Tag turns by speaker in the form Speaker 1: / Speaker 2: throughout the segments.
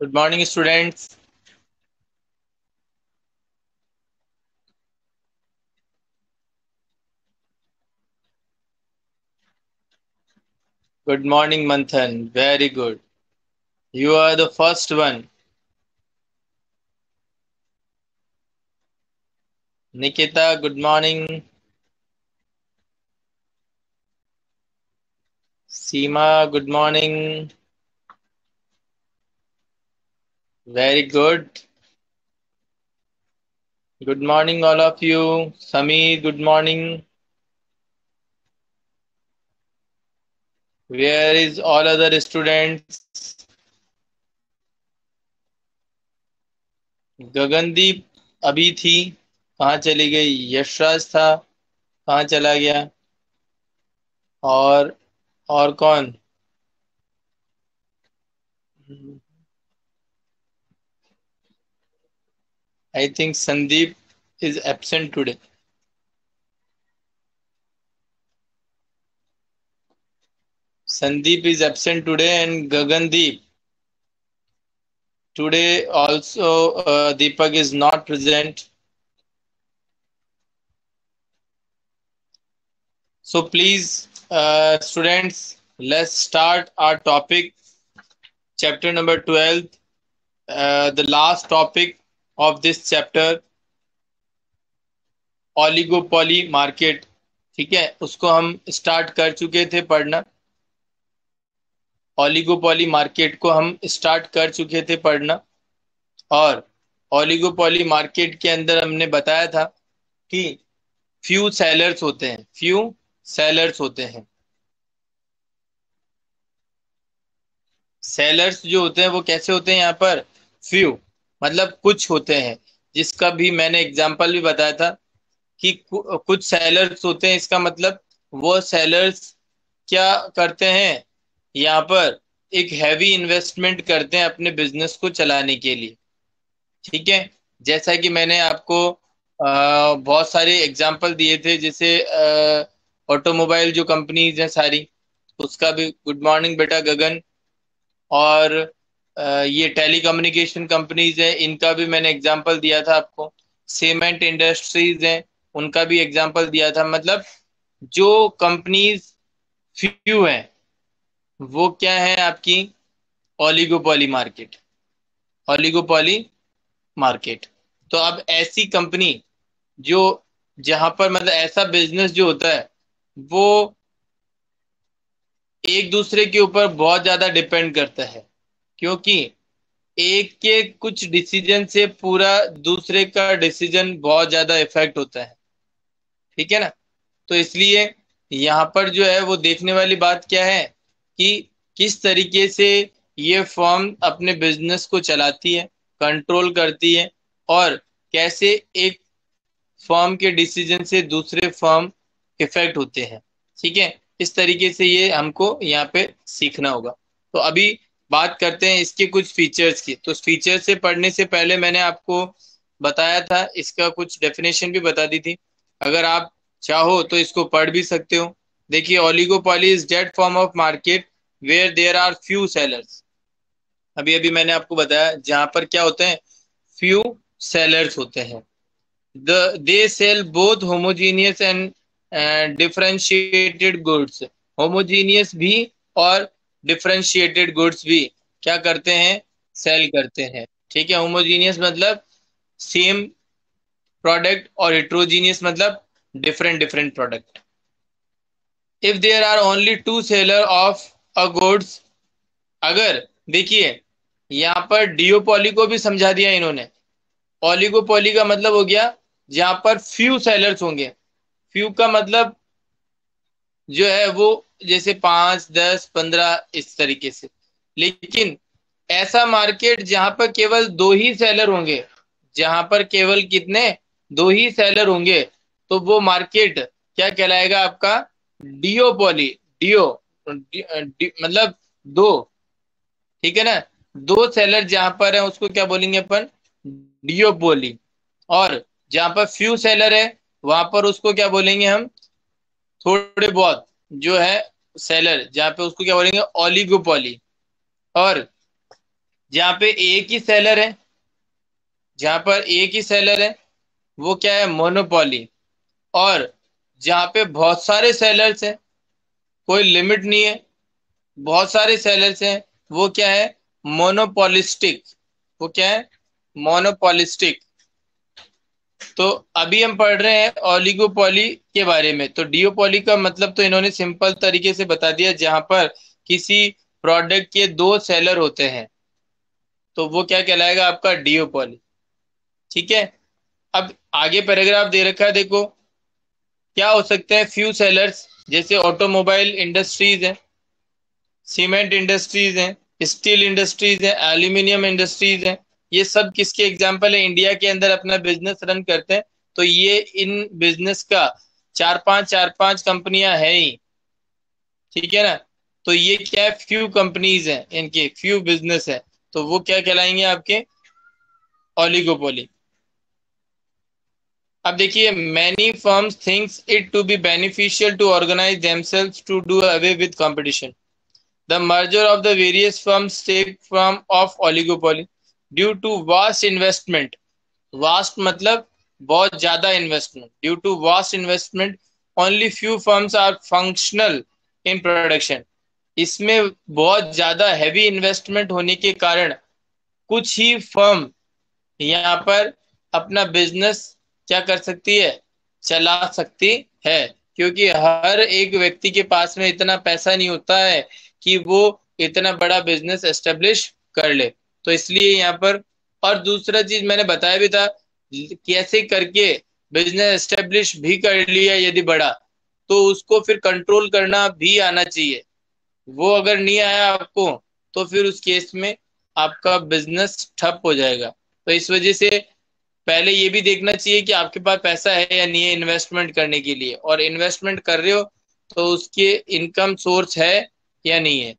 Speaker 1: Good morning, students. Good morning, Manthan. Very good. You are the first one. Nikita, good morning. Seema, good morning. Very good. Good morning, all of you. Sameer, good morning. Where is all other students? Gagandeep अभी थी, कहाँ चली गई? यशराज था, कहाँ चला गया? और कौन? I think Sandeep is absent today. Sandeep is absent today, and Gagandeep. Today also Deepak is not present. So please, students, let's start our topic, chapter number 12, the last topic of this chapter, oligopoly market. ठीक है, उसको हम start कर चुके थे पढ़ना. Oligopoly market को हम स्टार्ट कर चुके थे पढ़ना. और ओलिगोपॉली मार्केट के अंदर हमने बताया था कि फ्यू सेलर्स होते हैं. फ्यू सेलर्स होते हैं. सेलर्स जो होते हैं वो कैसे होते हैं? यहाँ पर फ्यू मतलब कुछ होते हैं, जिसका भी मैंने एग्जांपल भी बताया था कि कुछ सेलर्स होते हैं. इसका मतलब वो सेलर्स क्या करते हैं? यहाँ पर एक हैवी इन्वेस्टमेंट करते हैं अपने बिजनेस को चलाने के लिए. ठीक है, जैसा कि मैंने आपको बहुत सारे एग्जांपल दिए थे, जैसे ऑटोमोबाइल जो कंपनीज हैं सारी, उसका भी. गुड मॉर्निंग बेटा गगन. और ये टेलीकम्युनिकेशन कंपनीज है, इनका भी मैंने एग्जांपल दिया था आपको. सीमेंट इंडस्ट्रीज हैं, उनका भी एग्जांपल दिया था. मतलब जो कंपनीज फ्यू हैं वो क्या है? आपकी ओलिगोपॉली मार्केट. Oligopoly market. तो अब ऐसी कंपनी जो, जहां पर मतलब ऐसा बिजनेस जो होता है वो एक दूसरे के ऊपर बहुत ज्यादा डिपेंड करता है, क्योंकि एक के कुछ डिसीजन से पूरा दूसरे का डिसीजन बहुत ज्यादा इफेक्ट होता है. ठीक है ना? तो इसलिए यहाँ पर जो है वो देखने वाली बात क्या है कि किस तरीके से ये फर्म अपने बिजनेस को चलाती है, कंट्रोल करती है, और कैसे एक फर्म के डिसीजन से दूसरे फर्म इफेक्ट होते हैं. ठीक है, इस तरीके से ये हमको यहाँ पे सीखना होगा. तो अभी बात करते हैं इसके कुछ फीचर्स की. तो फीचर से पढ़ने से पहले मैंने आपको बताया था, इसका कुछ डेफिनेशन भी बता दी थी. अगर आप चाहो तो इसको पढ़ भी सकते हो. देखिए, oligopoly is that form of market where there are few sellers. अभी अभी मैंने आपको बताया जहां पर क्या होते हैं, फ्यू सेलर्स होते हैं. they sell both homogeneous and differentiated goods. Homogeneous भी और डिफरेंशिएटेड गुड्स भी क्या करते हैं? सेल करते हैं. ठीक है, होमोजीनियस मतलब सेम प्रोडक्ट, और हेट्रोजीनियस मतलब different different product. If there are only two seller of a goods. अगर देखिए, यहाँ पर डिओपॉली को भी समझा दिया इन्होंने. ओलिगोपॉली का मतलब हो गया जहां पर फ्यू सेलर्स होंगे. फ्यू का मतलब जो है वो जैसे 5, 10, 15 इस तरीके से. लेकिन ऐसा मार्केट जहां पर केवल दो ही सेलर होंगे, जहां पर केवल कितने? दो ही सेलर होंगे, तो वो मार्केट क्या कहलाएगा आपका? डिओपॉली. डिओ मतलब दो. ठीक है ना? दो सेलर जहां पर है उसको क्या बोलेंगे अपन? डिओपोली. और जहां पर फ्यू सेलर है वहां पर उसको क्या बोलेंगे हम? थोड़े बहुत जो है सेलर, जहां पे उसको क्या बोलेंगे? ओलिगोपॉली. और जहां पे एक ही सेलर है, जहां पर एक ही सेलर है वो क्या है, मोनोपोली। और जहां पे बहुत सारे सेलर्स हैं, कोई लिमिट नहीं है, बहुत सारे सेलर्स हैं, वो क्या है, मोनोपोलिस्टिक। वो क्या है, मोनोपोलिस्टिक। तो अभी हम पढ़ रहे हैं ओलिगोपोली के बारे में। तो डिओपोली का मतलब तो इन्होंने सिंपल तरीके से बता दिया, जहां पर किसी प्रोडक्ट के दो सेलर होते हैं तो वो क्या कहलाएगा, आपका डिओपोली। ठीक है। अब आगे पैराग्राफ दे रखा है, देखो क्या हो सकते हैं फ्यू सेलर्स, जैसे ऑटोमोबाइल इंडस्ट्रीज है, सीमेंट इंडस्ट्रीज हैं, स्टील इंडस्ट्रीज हैं, एल्यूमिनियम इंडस्ट्रीज हैं। ये सब किसके एग्जाम्पल है, इंडिया के अंदर अपना बिजनेस रन करते हैं। तो ये इन बिजनेस का चार पांच कंपनियां हैं ही। ठीक है ना। तो ये क्या है, फ्यू कंपनीज हैं, इनके फ्यू बिजनेस है, तो वो क्या कहलाएंगे, आपके ओलिगोपोली। अब देखिए, many firms thinks it to be beneficial to organise themselves to do away with competition. The merger of the various firms take form of oligopoly due to vast investment. Vast मतलब बहुत ज्यादा investment. Due to vast investment, only few firms are functional in production. इसमें बहुत ज्यादा heavy investment होने के कारण कुछ ही फर्म यहाँ पर अपना बिजनेस क्या कर सकती है, चला सकती है। क्योंकि हर एक व्यक्ति के पास में इतना पैसा नहीं होता है कि वो इतना बड़ा बिजनेस एस्टेब्लिश कर ले। तो इसलिए यहाँ पर, और दूसरा चीज मैंने बताया भी था, कैसे करके बिजनेस एस्टेब्लिश भी कर लिया यदि बड़ा, तो उसको फिर कंट्रोल करना भी आना चाहिए। वो अगर नहीं आया आपको, तो फिर उस केस में आपका बिजनेस ठप हो जाएगा। तो इस वजह से पहले ये भी देखना चाहिए कि आपके पास पैसा है या नहीं है इन्वेस्टमेंट करने के लिए, और इन्वेस्टमेंट कर रहे हो तो उसके इनकम सोर्स है या नहीं है।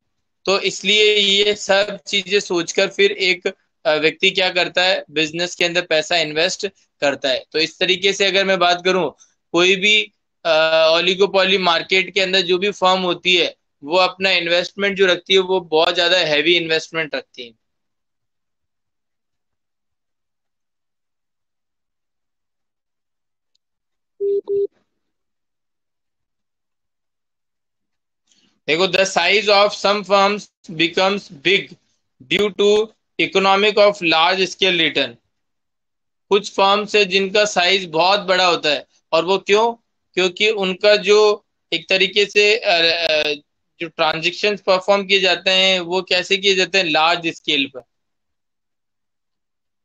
Speaker 1: तो इसलिए ये सब चीजें सोचकर फिर एक व्यक्ति क्या करता है, बिजनेस के अंदर पैसा इन्वेस्ट करता है। तो इस तरीके से अगर मैं बात करूं, कोई भी ओलिगोपोली मार्केट के अंदर जो भी फर्म होती है, वो अपना इन्वेस्टमेंट जो रखती है वो बहुत ज्यादा हैवी इन्वेस्टमेंट रखती है। देखो, the size of some firms becomes big due to economic of large scale return. कुछ फर्म्स है जिनका साइज बहुत बड़ा होता है, और वो क्यों, क्योंकि उनका जो एक तरीके से जो ट्रांजेक्शन परफॉर्म किए जाते हैं वो कैसे किए जाते हैं, लार्ज स्केल पर।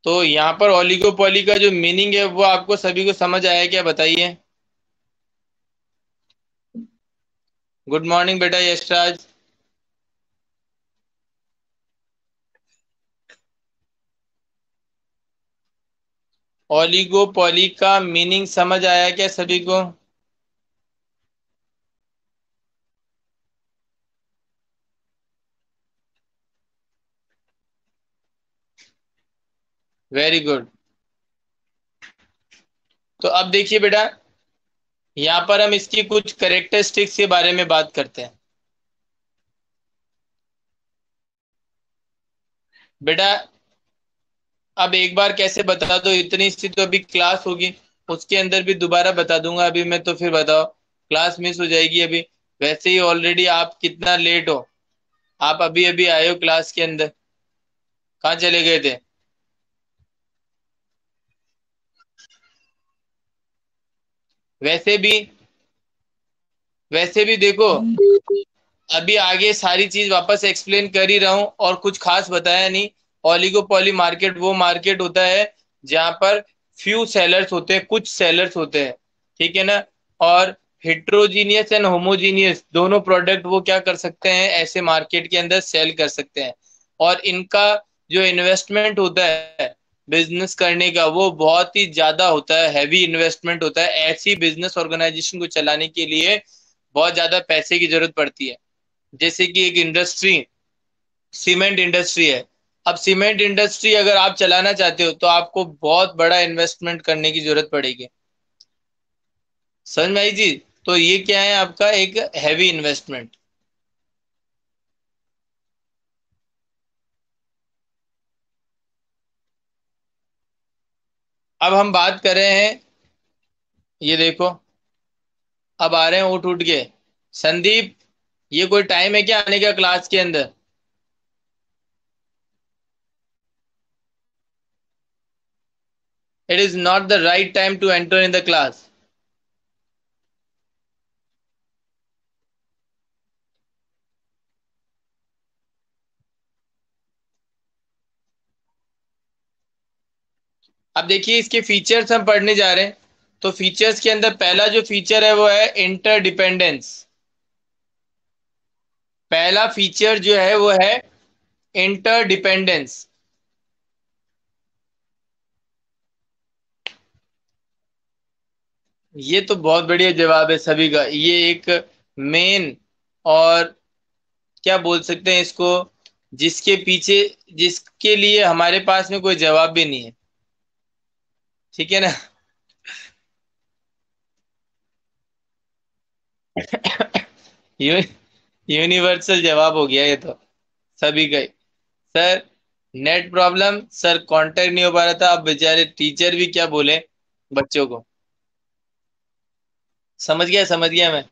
Speaker 1: तो यहाँ पर ओलिगोपोली का जो मीनिंग है वो आपको सभी को समझ आया क्या, बताइए। गुड मॉर्निंग बेटा यशराज। ओलिगोपोली का मीनिंग समझ आया क्या सभी को? Very good. तो अब देखिए बेटा, यहाँ पर हम इसकी कुछ करेक्टरिस्टिक्स के बारे में बात करते हैं। बेटा, अब एक बार कैसे बता दो, इतनी सी तो अभी क्लास होगी, उसके अंदर भी दोबारा बता दूंगा अभी मैं, तो फिर बताओ, क्लास मिस हो जाएगी अभी। वैसे ही ऑलरेडी आप कितना लेट हो, आप अभी अभी आए हो क्लास के अंदर, कहाँ चले गए थे? वैसे भी, वैसे भी देखो, अभी आगे सारी चीज वापस एक्सप्लेन कर ही रहा हूं, और कुछ खास बताया नहीं। ओलिगोपोली मार्केट वो मार्केट होता है जहां पर फ्यू सेलर्स होते हैं, कुछ सेलर्स होते हैं। ठीक है ना। और हेट्रोजीनियस एंड होमोजीनियस दोनों प्रोडक्ट वो क्या कर सकते हैं, ऐसे मार्केट के अंदर सेल कर सकते हैं। और इनका जो इन्वेस्टमेंट होता है बिजनेस करने का, वो बहुत ही ज्यादा होता है, हैवी इन्वेस्टमेंट होता है। ऐसी बिजनेस ऑर्गेनाइजेशन को चलाने के लिए बहुत ज्यादा पैसे की जरूरत पड़ती है। जैसे कि एक इंडस्ट्री, सीमेंट इंडस्ट्री है। अब सीमेंट इंडस्ट्री अगर आप चलाना चाहते हो तो आपको बहुत बड़ा इन्वेस्टमेंट करने की जरूरत पड़ेगी। समझ में आई जी? तो ये क्या है, आपका एक हैवी इन्वेस्टमेंट। अब हम बात कर रहे हैं, ये देखो, अब आ रहे हैं उठ उठ के। संदीप, ये कोई टाइम है क्या आने का क्लास के अंदर? It is not the right time to enter in the class. अब देखिए, इसके फीचर्स हम पढ़ने जा रहे हैं। तो फीचर्स के अंदर पहला जो फीचर है वो है इंटरडिपेंडेंस। पहला फीचर जो है वो है इंटरडिपेंडेंस। ये तो बहुत बढ़िया जवाब है सभी का। ये एक मेन, और क्या बोल सकते हैं इसको, जिसके पीछे, जिसके लिए हमारे पास में कोई जवाब भी नहीं है। ठीक है ना? यू, यूनिवर्सल जवाब हो गया ये तो सभी का ही। Sir, net problem sir, contact नहीं हो पा रहा था। अब बेचारे टीचर भी क्या बोले बच्चों को। समझ गया, समझ गया मैं।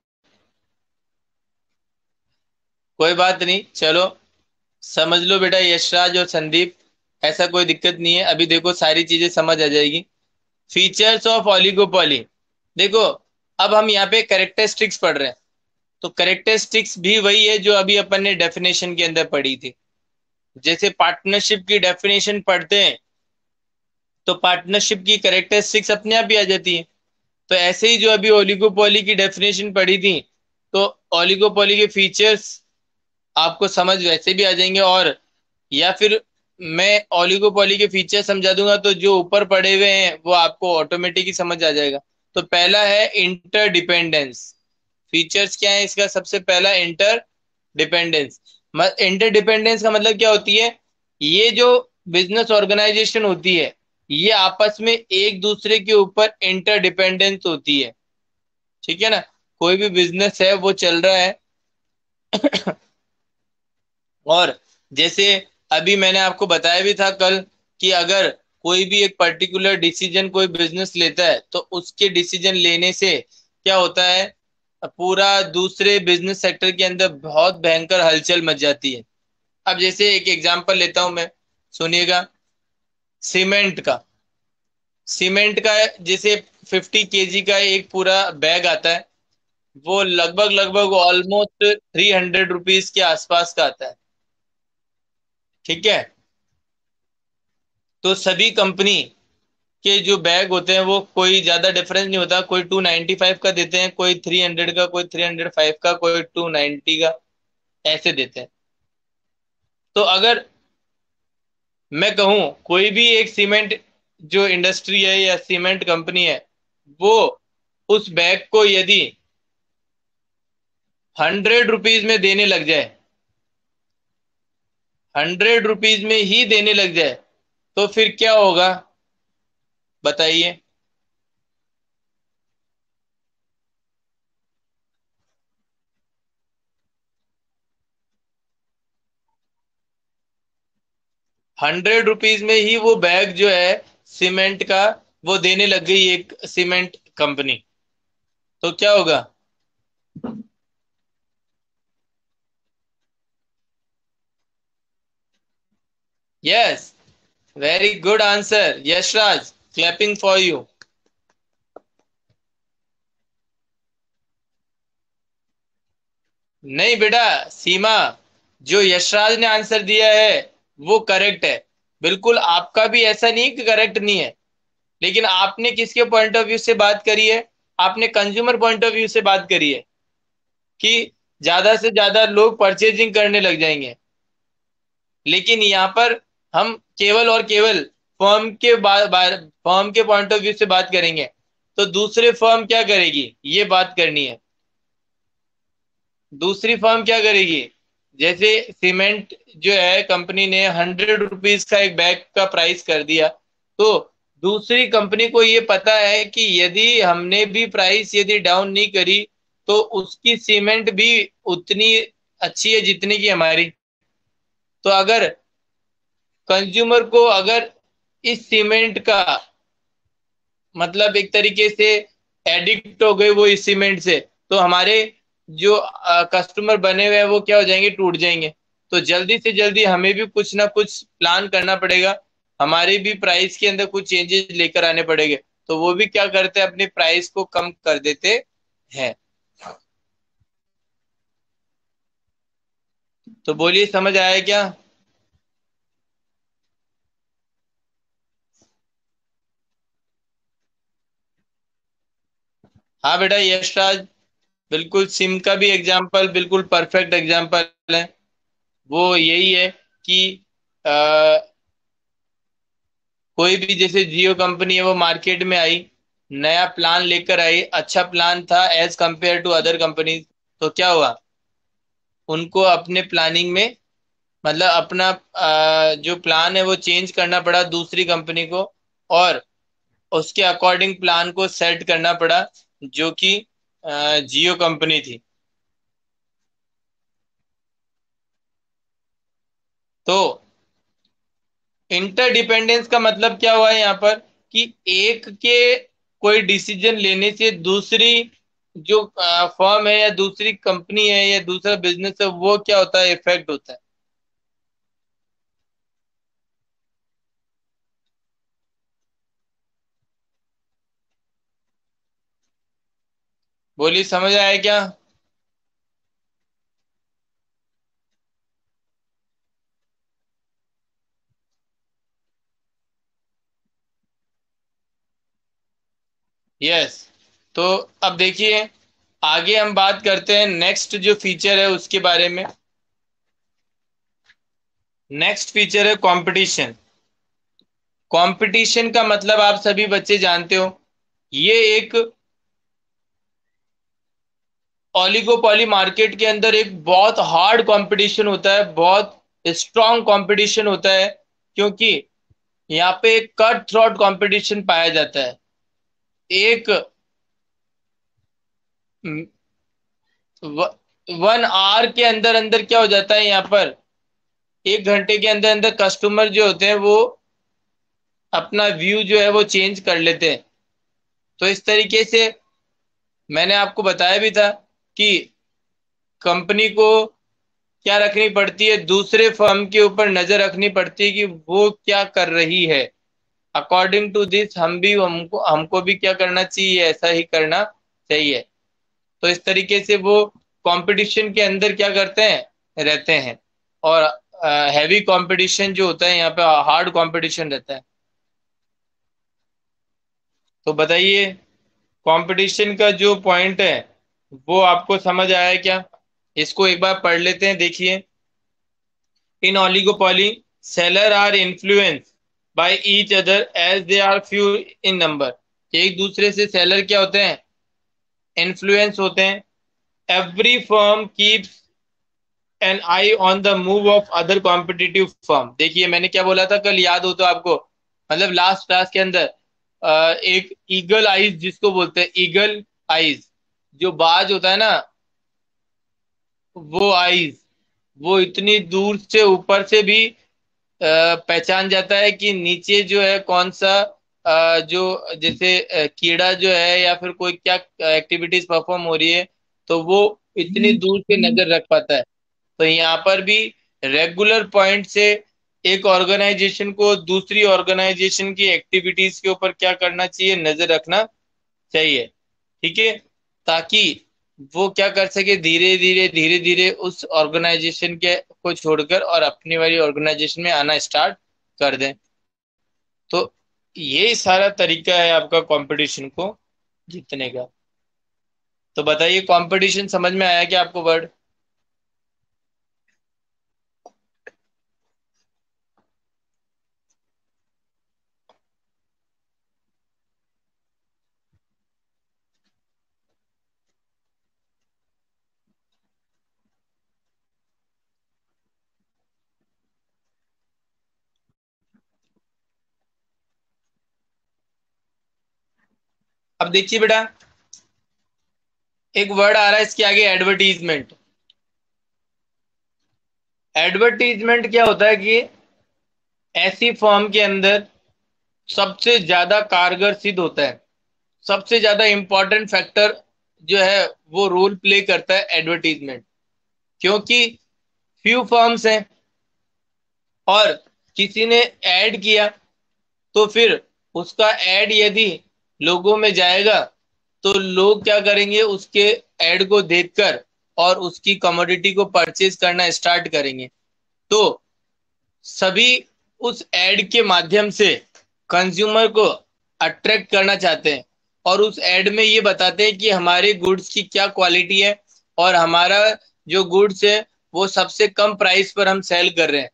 Speaker 1: कोई बात नहीं, चलो समझ लो बेटा यशराज और संदीप, ऐसा कोई दिक्कत नहीं है। अभी देखो सारी चीजें समझ आ जाएगी। Features of oligopoly. देखो, अब हम यहाँ पे कैरेक्टरिस्टिक्स पढ़ रहे हैं। तो कैरेक्टरिस्टिक्स भी वही है जो अभी अपन ने डेफिनेशन के अंदर पढ़ी थी। जैसे पार्टनरशिप की डेफिनेशन पढ़ते हैं तो पार्टनरशिप की कैरेक्टरिस्टिक्स अपने आप ही आ जाती है। तो ऐसे ही जो अभी ओलिगोपोली की डेफिनेशन पढ़ी थी, तो ओलिगोपोली के फीचर्स आपको समझ वैसे भी आ जाएंगे। और या फिर मैं ओलिगोपोली के फीचर समझा दूंगा तो जो ऊपर पड़े हुए हैं वो आपको ऑटोमेटिक ही समझ आ जाएगा। तो पहला है इंटरडिपेंडेंस। फीचर्स क्या है इसका? सबसे पहला इंटर डिपेंडेंस। इंटर डिपेंडेंस का मतलब क्या होती है? ये जो बिजनेस ऑर्गेनाइजेशन होती है, ये आपस में एक दूसरे के ऊपर इंटर डिपेंडेंस होती है। ठीक है ना? कोई भी बिजनेस है वो चल रहा है। और जैसे अभी मैंने आपको बताया भी था कल, कि अगर कोई भी एक पर्टिकुलर डिसीजन कोई बिजनेस लेता है तो उसके डिसीजन लेने से क्या होता है, पूरा दूसरे बिजनेस सेक्टर के अंदर बहुत भयंकर हलचल मच जाती है। अब जैसे एक एग्जांपल लेता हूं मैं, सुनिएगा। सीमेंट का, सीमेंट का जैसे 50 kg का एक पूरा बैग आता है, वो लगभग लगभग ऑलमोस्ट 300 रुपीज के आसपास का आता है। ठीक है? तो सभी कंपनी के जो बैग होते हैं वो कोई ज्यादा डिफरेंस नहीं होता। कोई 295 का देते हैं, कोई 300 का, कोई 305 का, कोई 290 का, ऐसे देते हैं। तो अगर मैं कहूं कोई भी एक सीमेंट जो इंडस्ट्री है या सीमेंट कंपनी है, वो उस बैग को यदि 100 रुपीज में देने लग जाए, 100 रुपीज में ही देने लग जाए, तो फिर क्या होगा बताइए? 100 रुपीज में ही वो बैग जो है सीमेंट का, वो देने लग गई एक सीमेंट कंपनी, तो क्या होगा? Yes, very good answer Yashraj, clapping for you. नहीं बेटा, सीमा, जो यशराज ने आंसर दिया है वो करेक्ट है। बिल्कुल आपका भी ऐसा नहीं कि करेक्ट नहीं है। लेकिन आपने किसके पॉइंट ऑफ व्यू से बात करी है? आपने कंज्यूमर पॉइंट ऑफ व्यू से बात करी है कि ज्यादा से ज्यादा लोग परचेजिंग करने लग जाएंगे। लेकिन यहाँ पर हम केवल और केवल फर्म के पॉइंट ऑफ व्यू से बात करेंगे। तो दूसरे फर्म क्या करेगी ये बात करनी है। दूसरी फर्म क्या करेगी? जैसे सीमेंट जो है कंपनी ने 100 रुपीज का एक बैग का प्राइस कर दिया, तो दूसरी कंपनी को ये पता है कि यदि हमने भी प्राइस यदि डाउन नहीं करी तो उसकी सीमेंट भी उतनी अच्छी है जितनी की हमारी। तो अगर कंज्यूमर को अगर इस सीमेंट का मतलब एक तरीके से एडिक्ट हो गए वो इस सीमेंट से, तो हमारे जो कस्टमर बने हुए हैं वो क्या हो जाएंगे, टूट जाएंगे। तो जल्दी से जल्दी हमें भी कुछ ना कुछ प्लान करना पड़ेगा, हमारे भी प्राइस के अंदर कुछ चेंजेस लेकर आने पड़ेंगे। तो वो भी क्या करते हैं, अपने प्राइस को कम कर देते हैं। तो बोलिए, समझ आया क्या? हाँ बेटा यशराज, बिल्कुल सिम का भी एग्जाम्पल बिल्कुल परफेक्ट एग्जाम्पल है। वो यही है कि आ, कोई भी जैसे जियो कंपनी है वो मार्केट में आई, नया प्लान लेकर आई, अच्छा प्लान था as compare to other companies. तो क्या हुआ, उनको अपने प्लानिंग में, मतलब अपना जो प्लान है वो चेंज करना पड़ा दूसरी कंपनी को, और उसके अकॉर्डिंग प्लान को सेट करना पड़ा, जो कि जियो कंपनी थी। तो इंटरडिपेंडेंस का मतलब क्या हुआ है यहाँ पर, कि एक के कोई डिसीजन लेने से दूसरी जो फर्म है या दूसरी कंपनी है या दूसरा बिजनेस है वो क्या होता है, इफेक्ट होता है। बोलिए, समझ आया क्या? यस। तो अब देखिए, आगे हम बात करते हैं नेक्स्ट जो फीचर है उसके बारे में। नेक्स्ट फीचर है कंपटीशन। कंपटीशन का मतलब आप सभी बच्चे जानते हो, ये एक ओलिगोपॉली मार्केट के अंदर एक बहुत हार्ड कंपटीशन होता है, बहुत स्ट्रांग कंपटीशन होता है, क्योंकि यहाँ पे एक कट थ्रोट कंपटीशन पाया जाता है। एक 1 आवर के अंदर अंदर क्या हो जाता है, यहाँ पर 1 घंटे के अंदर अंदर कस्टमर जो होते हैं वो अपना व्यू जो है वो चेंज कर लेते हैं। तो इस तरीके से मैंने आपको बताया भी था कि कंपनी को क्या रखनी पड़ती है, दूसरे फर्म के ऊपर नजर रखनी पड़ती है कि वो क्या कर रही है। अकॉर्डिंग टू दिस हम भी हमको हमको भी क्या करना चाहिए, ऐसा ही करना चाहिए। तो इस तरीके से वो कंपटीशन के अंदर क्या करते हैं, रहते हैं। और हैवी कंपटीशन जो होता है यहाँ पे, हार्ड कंपटीशन रहता है। तो बताइए, कंपटीशन का जो पॉइंट है वो आपको समझ आया क्या? इसको एक बार पढ़ लेते हैं, देखिए। In oligopoly seller are influence by each other as they are few in number. एक दूसरे से सेलर क्या होते हैं, इन्फ्लुएंस होते हैं। Every firm keeps an eye on the move of other competitive firm. देखिए मैंने क्या बोला था कल, याद हो तो आपको, मतलब लास्ट क्लास के अंदर एक ईगल आइज जिसको बोलते हैं, ईगल आइज, जो बाज होता है ना, वो आइज, वो इतनी दूर से ऊपर से भी पहचान जाता है कि नीचे जो है कौन सा जो जैसे कीड़ा जो है या फिर कोई क्या एक्टिविटीज परफॉर्म हो रही है, तो वो इतनी दूर से नजर रख पाता है। तो यहाँ पर भी रेगुलर पॉइंट से एक ऑर्गेनाइजेशन को दूसरी ऑर्गेनाइजेशन की एक्टिविटीज के ऊपर क्या करना चाहिए, नजर रखना चाहिए। ठीक है, ताकि वो क्या कर सके, धीरे धीरे उस ऑर्गेनाइजेशन के को छोड़कर और अपनी वाली ऑर्गेनाइजेशन में आना स्टार्ट कर दें। तो ये सारा तरीका है आपका कंपटीशन को जीतने का। तो बताइए, कंपटीशन समझ में आया क्या आपको वर्ड? अब देखिए बेटा, एक वर्ड आ रहा है इसके आगे, एडवर्टीजमेंट। एडवर्टीजमेंट क्या होता है कि ऐसी फॉर्म के अंदर सबसे ज्यादा कारगर सिद्ध होता है। सबसे ज्यादा इंपॉर्टेंट फैक्टर जो है वो रोल प्ले करता है एडवर्टीजमेंट। क्योंकि फ्यू फर्म्स हैं और किसी ने ऐड किया, तो फिर उसका ऐड यदि लोगों में जाएगा तो लोग क्या करेंगे, उसके ऐड को देखकर और उसकी कमोडिटी को परचेज करना स्टार्ट करेंगे। तो सभी उस ऐड के माध्यम से कंज्यूमर को अट्रैक्ट करना चाहते हैं और उस ऐड में ये बताते हैं कि हमारे गुड्स की क्या क्वालिटी है और हमारा जो गुड्स है वो सबसे कम प्राइस पर हम सेल कर रहे हैं।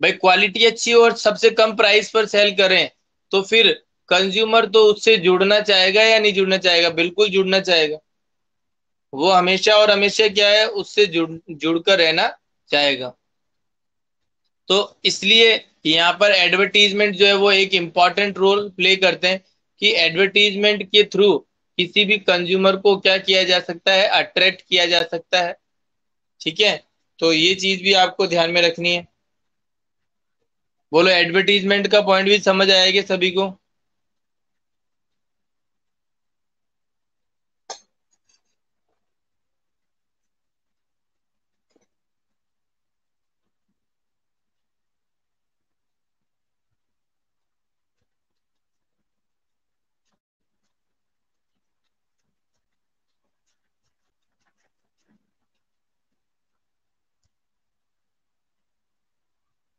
Speaker 1: भाई क्वालिटी अच्छी हो और सबसे कम प्राइस पर सेल करें तो फिर कंज्यूमर तो उससे जुड़ना चाहेगा या नहीं जुड़ना चाहेगा? बिल्कुल जुड़ना चाहेगा। वो हमेशा और हमेशा क्या है, उससे जुड़कर रहना चाहेगा। तो इसलिए यहाँ पर एडवर्टीजमेंट जो है वो एक इम्पॉर्टेंट रोल प्ले करते हैं कि एडवर्टीजमेंट के थ्रू किसी भी कंज्यूमर को क्या किया जा सकता है, अट्रैक्ट किया जा सकता है। ठीक है, तो ये चीज भी आपको ध्यान में रखनी है। बोलो, एडवर्टीजमेंट का पॉइंट भी समझ आएगा सभी को?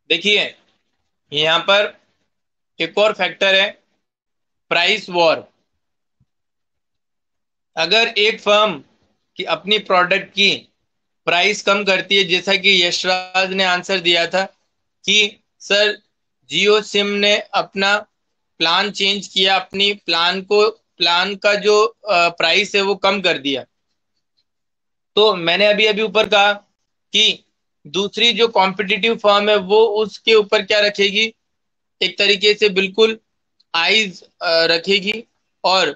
Speaker 1: देखिए, यहाँ पर एक और फैक्टर है, प्राइस वॉर। अगर एक फर्म की अपनी प्रोडक्ट की प्राइस कम करती है, जैसा कि यशराज ने आंसर दिया था कि सर जियो सिम ने अपना प्लान चेंज किया, अपनी प्लान का जो प्राइस है वो कम कर दिया। तो मैंने अभी अभी ऊपर कहा कि दूसरी जो कॉम्पिटिटिव फर्म है वो उसके ऊपर क्या रखेगी, एक तरीके से बिल्कुल आईज रखेगी और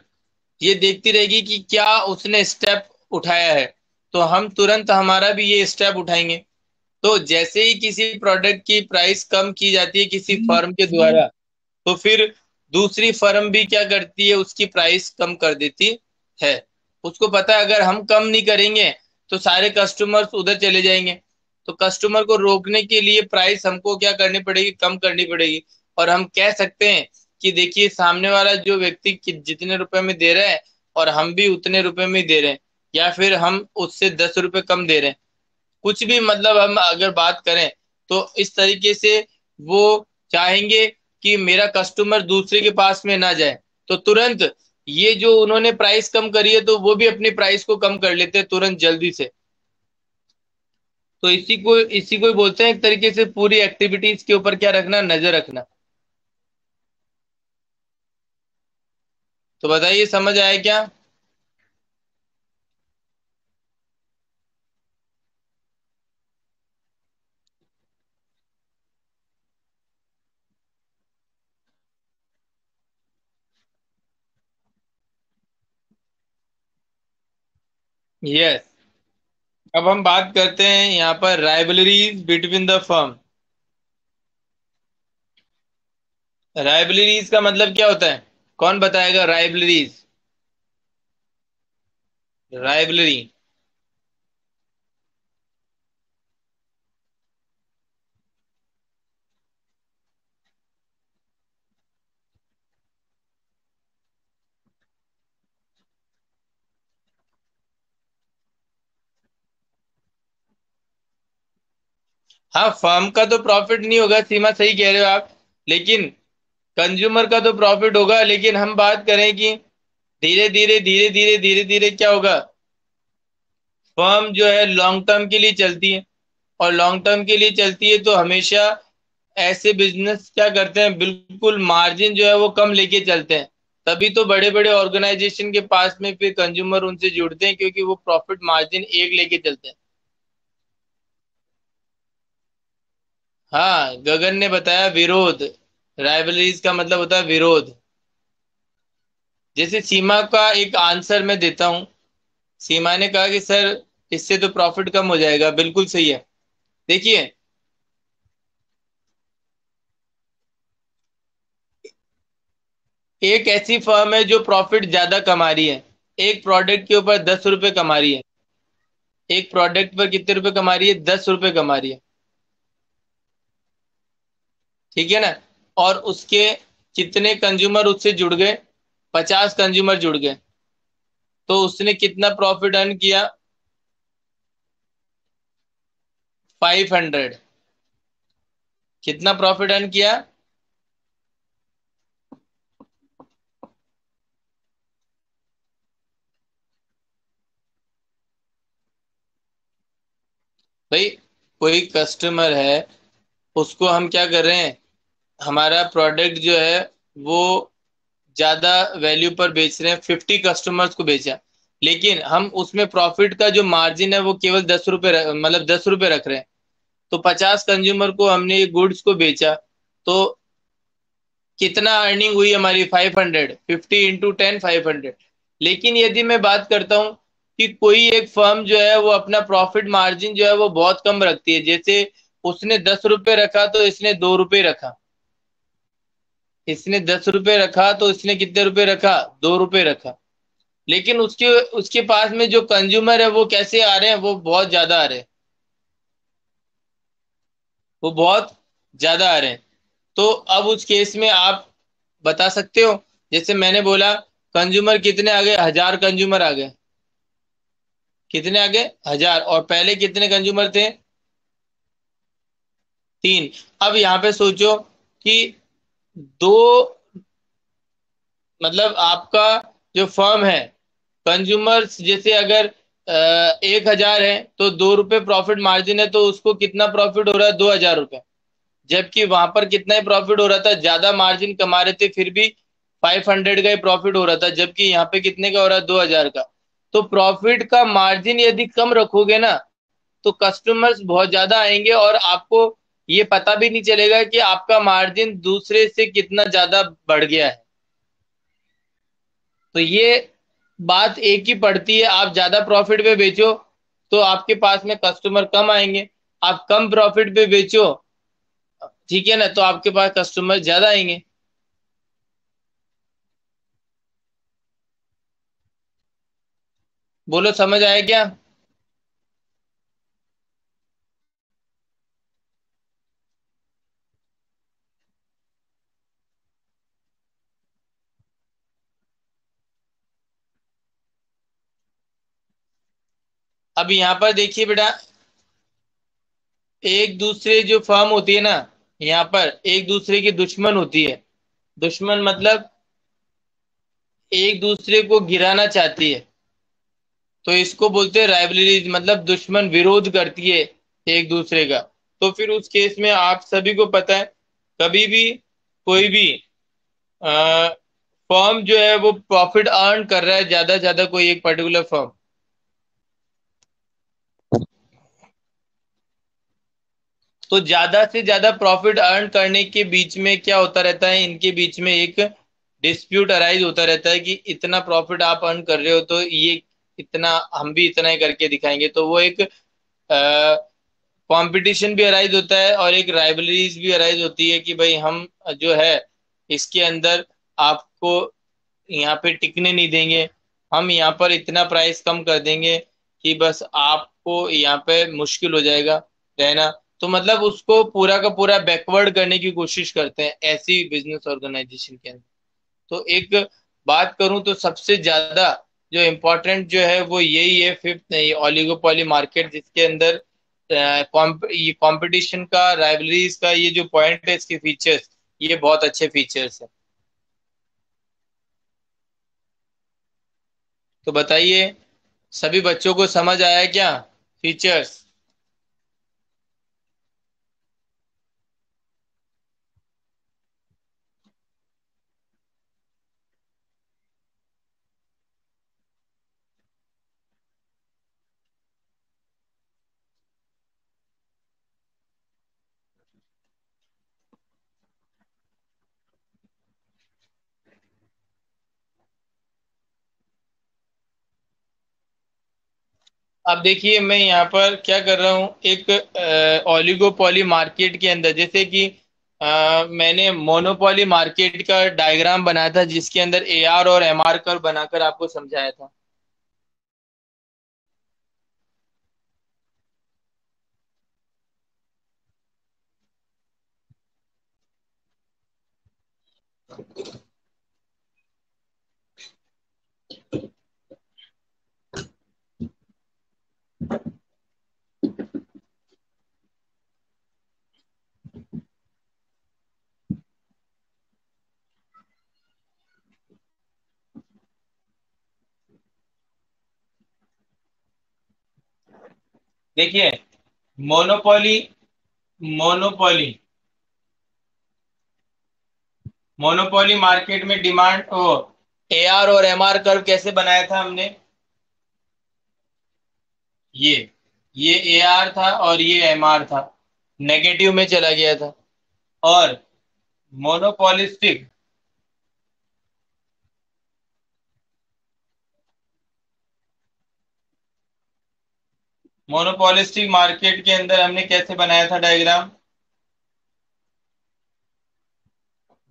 Speaker 1: ये देखती रहेगी कि क्या उसने स्टेप उठाया है, तो हम तुरंत हमारा भी ये स्टेप उठाएंगे। तो जैसे ही किसी प्रोडक्ट की प्राइस कम की जाती है किसी फर्म के द्वारा, तो फिर दूसरी फर्म भी क्या करती है, उसकी प्राइस कम कर देती है। उसको पता है अगर हम कम नहीं करेंगे तो सारे कस्टमर्स उधर चले जाएंगे। तो कस्टमर को रोकने के लिए प्राइस हमको क्या करनी पड़ेगी, कम करनी पड़ेगी। और हम कह सकते हैं कि देखिए सामने वाला जो व्यक्ति जितने रुपए में दे रहा है और हम भी उतने रुपए में दे रहे हैं, या फिर हम उससे 10 रुपए कम दे रहे हैं, कुछ भी मतलब हम अगर बात करें तो इस तरीके से वो चाहेंगे कि मेरा कस्टमर दूसरे के पास में ना जाए। तो तुरंत ये जो उन्होंने प्राइस कम करी है तो वो भी अपनी प्राइस को कम कर लेते हैं तुरंत जल्दी से। तो इसी को ही बोलते हैं एक तरीके से पूरी एक्टिविटीज के ऊपर क्या रखना, नजर रखना। तो बताइए, समझ आया क्या? यस। अब हम बात करते हैं यहाँ पर rivalries between the firm. Rivalries का मतलब क्या होता है? कौन बताएगा राइवलरीज? राइवलरी। हाँ, फर्म का तो प्रॉफिट नहीं होगा, सीमा सही कह रहे हो आप, लेकिन कंज्यूमर का तो प्रॉफिट होगा। लेकिन हम बात करें कि धीरे धीरे धीरे धीरे धीरे धीरे क्या होगा, फर्म जो है लॉन्ग टर्म के लिए चलती है और लॉन्ग टर्म के लिए चलती है तो हमेशा ऐसे बिजनेस क्या करते हैं, बिल्कुल मार्जिन जो है वो कम लेके चलते हैं। तभी तो बड़े बड़े ऑर्गेनाइजेशन के पास में फिर कंज्यूमर उनसे जुड़ते हैं, क्योंकि वो प्रॉफिट मार्जिन एक लेके चलते हैं। हाँ, गगन ने बताया विरोध। राइवलरीज का मतलब होता है विरोध। जैसे सीमा का एक आंसर मैं देता हूं। सीमा ने कहा कि सर इससे तो प्रॉफिट कम हो जाएगा, बिल्कुल सही है। देखिए, एक ऐसी फर्म है जो प्रॉफिट ज्यादा कमा रही है, एक प्रोडक्ट के ऊपर 10 रुपए कमा रही है, एक प्रोडक्ट पर कितने रुपए कमा रही है, 10 रुपए कमा रही है, ठीक है ना। और उसके कितने कंज्यूमर उससे जुड़ गए, 50 कंज्यूमर जुड़ गए, तो उसने कितना प्रॉफिट अर्न किया, 500। कितना प्रॉफिट अर्न किया, भाई कोई कस्टमर है, उसको हम क्या कर रहे हैं, हमारा प्रोडक्ट जो है वो ज्यादा वैल्यू पर बेच रहे हैं, 50 कस्टमर्स को बेचा, लेकिन हम उसमें प्रॉफिट का जो मार्जिन है वो केवल 10 रुपए, मतलब 10 रुपए रख रहे हैं। तो 50 कंज्यूमर को हमने ये गुड्स को बेचा, तो कितना अर्निंग हुई हमारी, 500, 50 × 10, 500। लेकिन यदि मैं बात करता हूँ कि कोई एक फर्म जो है वो अपना प्रॉफिट मार्जिन जो है वो बहुत कम रखती है, जैसे उसने 10 रुपए रखा तो इसने 2 रुपए रखा, इसने 10 रुपए रखा तो इसने कितने रुपए रखा, 2 रुपए रखा, लेकिन उसके उसके पास में जो कंज्यूमर है वो कैसे आ रहे हैं, वो बहुत ज्यादा आ रहे हैं, वो बहुत ज्यादा आ रहे हैं। तो अब उस केस में आप बता सकते हो, जैसे मैंने बोला कंज्यूमर कितने आ गए, 1000 कंज्यूमर आ गए, कितने आ गए, 1000, और पहले कितने कंज्यूमर थे, 3। अब यहाँ पे सोचो कि दो, मतलब आपका जो फर्म है, कंज्यूमर्स जैसे अगर 1000 है तो 2 रुपए प्रॉफिट मार्जिन है, तो उसको कितना प्रॉफिट हो रहा है, 2000 रुपए। जबकि वहां पर कितना ही प्रॉफिट हो रहा था, ज्यादा मार्जिन कमा रहे थे, फिर भी 500 का ही प्रॉफिट हो रहा था, जबकि यहाँ पे कितने का हो रहा है, 2000 का। तो प्रॉफिट का मार्जिन यदि कम रखोगे ना, तो कस्टमर्स बहुत ज्यादा आएंगे और आपको ये पता भी नहीं चलेगा कि आपका मार्जिन दूसरे से कितना ज्यादा बढ़ गया है। तो ये बात एक ही पड़ती है, आप ज्यादा प्रॉफिट पे बेचो तो आपके पास में कस्टमर कम आएंगे, आप कम प्रॉफिट पे बेचो, ठीक है ना, तो आपके पास कस्टमर ज्यादा आएंगे। बोलो समझ आया क्या। अब यहाँ पर देखिए बेटा, एक दूसरे जो फर्म होती है ना, यहाँ पर एक दूसरे की दुश्मन होती है, दुश्मन मतलब एक दूसरे को गिराना चाहती है, तो इसको बोलते हैं राइवलरीज, मतलब दुश्मन विरोध करती है एक दूसरे का। तो फिर उस केस में आप सभी को पता है, कभी भी कोई भी फर्म जो है वो प्रॉफिट अर्न कर रहा है ज्यादा से ज्यादा, कोई एक पर्टिकुलर फर्म, तो ज्यादा से ज्यादा प्रॉफिट अर्न करने के बीच में क्या होता रहता है, इनके बीच में एक डिस्प्यूट अराइज होता रहता है कि इतना प्रॉफिट आप अर्न कर रहे हो तो ये इतना, हम भी इतना ही करके दिखाएंगे, तो वो एक कंपटीशन भी अराइज होता है और एक राइवलरीज भी अराइज होती है कि भाई हम जो है इसके अंदर आपको यहाँ पे टिकने नहीं देंगे, हम यहाँ पर इतना प्राइस कम कर देंगे कि बस आपको यहाँ पे मुश्किल हो जाएगा रहना। तो मतलब उसको पूरा का पूरा बैकवर्ड करने की कोशिश करते हैं ऐसी बिजनेस ऑर्गेनाइजेशन के अंदर। तो एक बात करूं तो सबसे ज्यादा जो इम्पोर्टेंट जो है वो यही है, फिफ्थ ओलिगोपोली मार्केट, जिसके अंदर ये कंपटीशन का, राइवलरीज का ये जो पॉइंट है, इसके फीचर्स ये बहुत अच्छे फीचर्स है। तो बताइए, सभी बच्चों को समझ आया क्या फीचर्स। अब देखिए मैं यहाँ पर क्या कर रहा हूँ, एक ओलिगोपोली मार्केट के अंदर, जैसे कि मैंने मोनोपोली मार्केट का डायग्राम बनाया था जिसके अंदर एआर और एमआर कर्व बनाकर आपको समझाया था। देखिए, मोनोपोली मोनोपोली मोनोपोली मार्केट में डिमांड ओ एआर और एमआर कर्व कैसे बनाया था हमने? ये ये एआर था और ये एमआर था, नेगेटिव में चला गया था। और मोनोपोलिस्टिक मोनोपोलिस्टिक मार्केट के अंदर हमने कैसे बनाया था डायग्राम?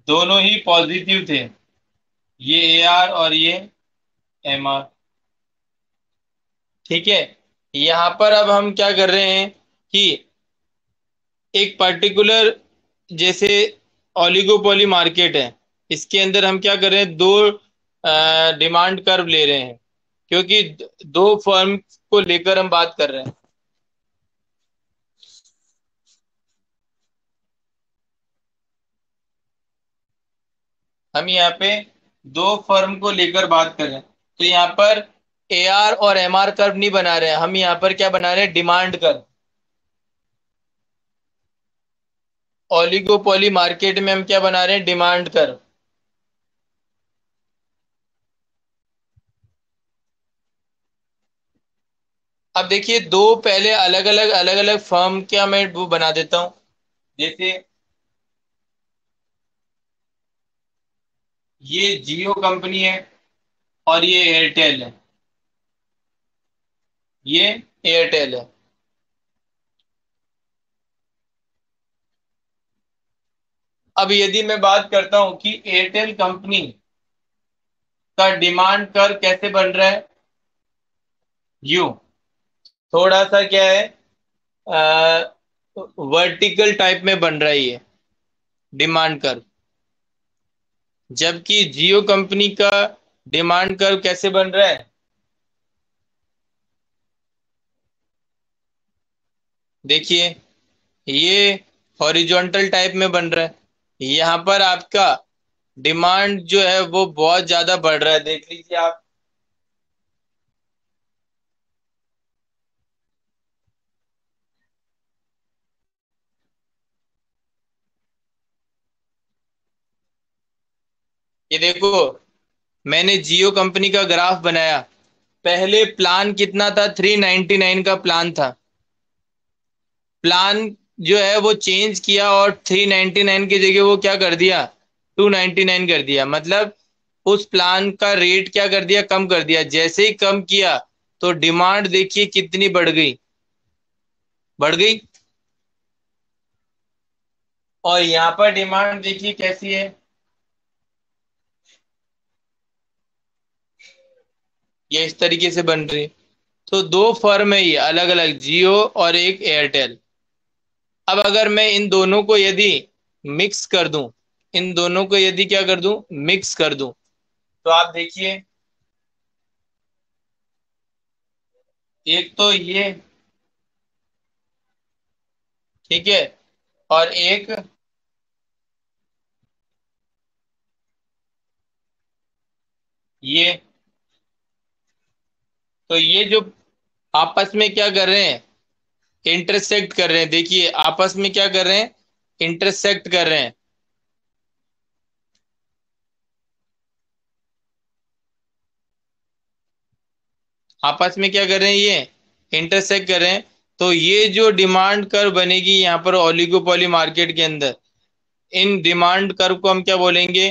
Speaker 1: दोनों ही पॉजिटिव थे, ये एआर और ये एमआर। ठीक है, यहां पर अब हम क्या कर रहे हैं कि एक पर्टिकुलर, जैसे ओलिगोपोली मार्केट है, इसके अंदर हम क्या कर रहे हैं, दो डिमांड कर्व ले रहे हैं, क्योंकि दो फर्म को लेकर हम बात कर रहे हैं। हम यहाँ पे दो फर्म को लेकर बात कर रहे हैं, तो यहाँ पर एआर और एमआर कर्व नहीं बना रहे हैं, हम यहाँ पर क्या बना रहे हैं, डिमांड कर्व। ओलिगोपोली मार्केट में हम क्या बना रहे हैं, डिमांड कर्व। अब देखिए, दो पहले अलग अलग फर्म क्या मैं वो बना देता हूं। जैसे ये जियो कंपनी है और ये एयरटेल है, ये एयरटेल है। अब यदि मैं बात करता हूं कि एयरटेल कंपनी का डिमांड कर्व कैसे बन रहा है, यू थोड़ा सा क्या है, वर्टिकल टाइप में बन रहा है ये डिमांड कर्व। जबकि जियो कंपनी का डिमांड कर्व कैसे बन रहा है, देखिए, ये हॉरिजॉन्टल टाइप में बन रहा है। यहाँ पर आपका डिमांड जो है वो बहुत ज्यादा बढ़ रहा है, देख लीजिए आप। ये देखो, मैंने जियो कंपनी का ग्राफ बनाया। पहले प्लान कितना था, 399 का प्लान था। प्लान जो है वो चेंज किया और 399 की जगह वो क्या कर दिया, 299 कर दिया। मतलब उस प्लान का रेट क्या कर दिया, कम कर दिया। जैसे ही कम किया तो डिमांड देखिए कितनी बढ़ गई, बढ़ गई। और यहाँ पर डिमांड देखिए कैसी है, ये इस तरीके से बन रही है। तो दो फर्म है ये अलग अलग, जियो और एक एयरटेल। अब अगर मैं इन दोनों को यदि मिक्स कर दूं, इन दोनों को यदि क्या कर दूं, मिक्स कर दूं, तो आप देखिए, एक तो ये, ठीक है, और एक ये। तो ये जो आपस में क्या कर रहे हैं, इंटरसेक्ट कर रहे हैं। देखिए आपस में क्या कर रहे हैं, इंटरसेक्ट कर रहे हैं। आपस में क्या कर रहे हैं, ये इंटरसेक्ट कर रहे हैं। तो ये जो डिमांड कर्व बनेगी यहाँ पर ओलिगोपोली मार्केट के अंदर, इन डिमांड कर्व को हम क्या बोलेंगे,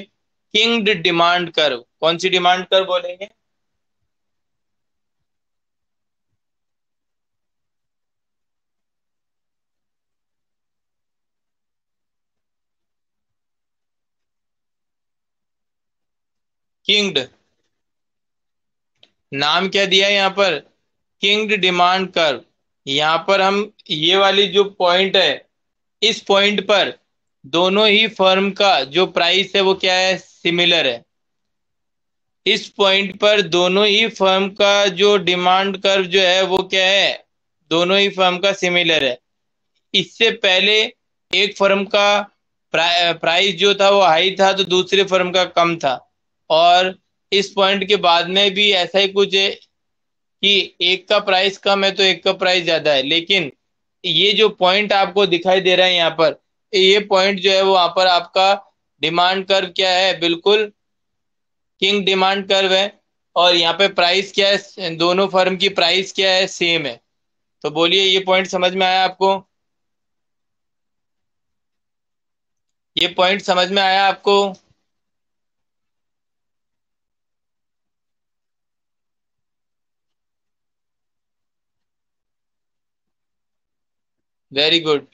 Speaker 1: किंग्ड डिमांड कर्व। कौन सी डिमांड कर्व बोलेंगे, किंग्ड, नाम क्या दिया है यहाँ पर, किंग्ड डिमांड कर्व। यहाँ पर हम ये वाली जो पॉइंट है, इस पॉइंट पर दोनों ही फर्म का जो प्राइस है वो क्या है, सिमिलर है। इस पॉइंट पर दोनों ही फर्म का जो डिमांड कर्व जो है वो क्या है, दोनों ही फर्म का सिमिलर है। इससे पहले एक फर्म का प्राइस जो था वो हाई था तो दूसरे फर्म का कम था, और इस पॉइंट के बाद में भी ऐसा ही कुछ है कि एक का प्राइस कम है तो एक का प्राइस ज्यादा है। लेकिन ये जो पॉइंट आपको दिखाई दे रहा है यहाँ पर, ये पॉइंट जो है वो वहां पर आपका डिमांड कर्व क्या है, बिल्कुल किंग डिमांड कर्व है। और यहाँ पे प्राइस क्या है, दोनों फर्म की प्राइस क्या है, सेम है। तो बोलिए ये पॉइंट समझ में आया आपको, ये पॉइंट समझ में आया आपको? Very good.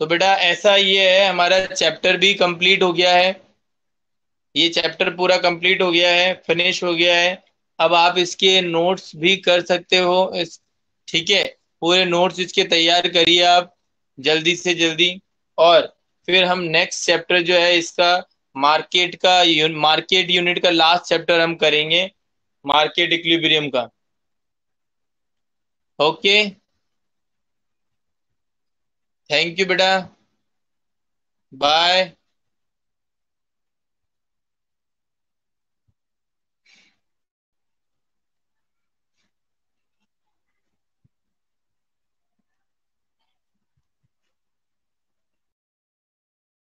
Speaker 1: तो बेटा ऐसा ये है, हमारा चैप्टर भी कंप्लीट हो गया है, ये चैप्टर पूरा कंप्लीट हो गया है, फिनिश हो गया है। अब आप इसके नोट्स भी कर सकते हो इस, ठीक है, पूरे नोट्स इसके तैयार करिए आप जल्दी से जल्दी। और फिर हम नेक्स्ट चैप्टर जो है इसका मार्केट यूनिट का लास्ट चैप्टर हम करेंगे, मार्केट इक्विलिब्रियम का। ओके, थैंक यू बेटा, बाय।